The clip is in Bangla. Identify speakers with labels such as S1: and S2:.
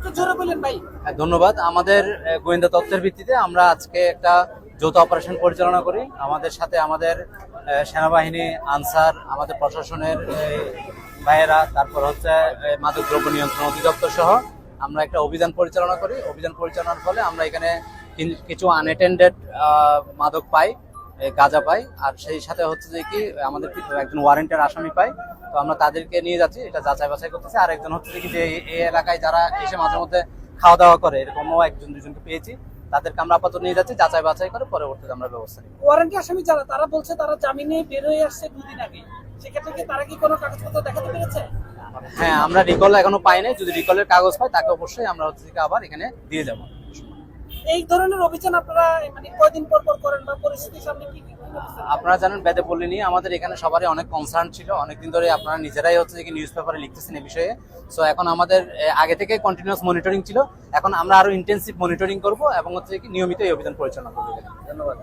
S1: একটু জোরে বলেন ভাই।
S2: হ্যাঁ, ধন্যবাদ। আমাদের গোয়েন্দা তথ্যের ভিত্তিতে আমরা আজকে একটা যৌথ অপারেশন পরিচালনা করি। আমাদের সাথে আমাদের সেনাবাহিনী, আনসার, আমাদের প্রশাসনের ভাইয়েরা, তারপর হচ্ছে মাদকদ্রব্য নিয়ন্ত্রণ অধিদপ্তর সহ আমরা একটা অভিযান পরিচালনা করি। অভিযান পরিচালনার ফলে আমরা এখানে কিছু আনঅ্যাটেন্ডেড মাদক পাই, গাঁজা পাই, আর সেই সাথে হচ্ছে যে কি আমাদের একজন ওয়ারেন্টের আসামি পাই। তো আমরা তাদেরকে নিয়ে যাচ্ছি, এটা যাচাই বাছাই করতেছি। আর একজন হচ্ছে কি যে এই এলাকায় যারা এসে মাঝে মধ্যে খাওয়া দাওয়া করে, এরকমও একজন দুজনকে পেয়েছি। তাদেরকে আমরা আপাতত নিয়ে যাচ্ছি, যাচাই বাছাই করে পরবর্তীতে আমরা ব্যবস্থা নিই।
S1: ওয়ারেন্টি আসামি যারা, তারা বলছে তারা জামিনে বের হয়ে আসছে 2 দিন আগে, সেক্ষেত্রে কি তারা কি কোনো কাগজপত্র দেখাতে পেরেছে?
S2: হ্যাঁ, আমরা রিকল এখনো পাই নাই। যদি রিকলের কাগজ পাই তাকে অবশ্যই আমরা হচ্ছে কি আবার এখানে দিয়ে যাবো।
S1: এই ধরনের অভিযান আপনারা মানে কয়দিন পর পর করেন বা পরিস্থিতির সামনে কি কি করতেছেন?
S2: আপনারা জানেন বেদেপল্লী নিয়ে আমাদের এখানে সবারই অনেক কনসার্ন ছিল। অনেকদিন ধরে আপনারা নিজেরাই হচ্ছে যে নিউজ পেপারে লিখতেছেন এই বিষয়ে। সো এখন আমাদের আগে থেকে কন্টিনিউয়াস মনিটরিং ছিল, এখন আমরা আরো ইন্টেন্সিভ মনিটরিং করব এবং হচ্ছে কি নিয়মিত এই অভিযান পরিচালনা করবো। ধন্যবাদ।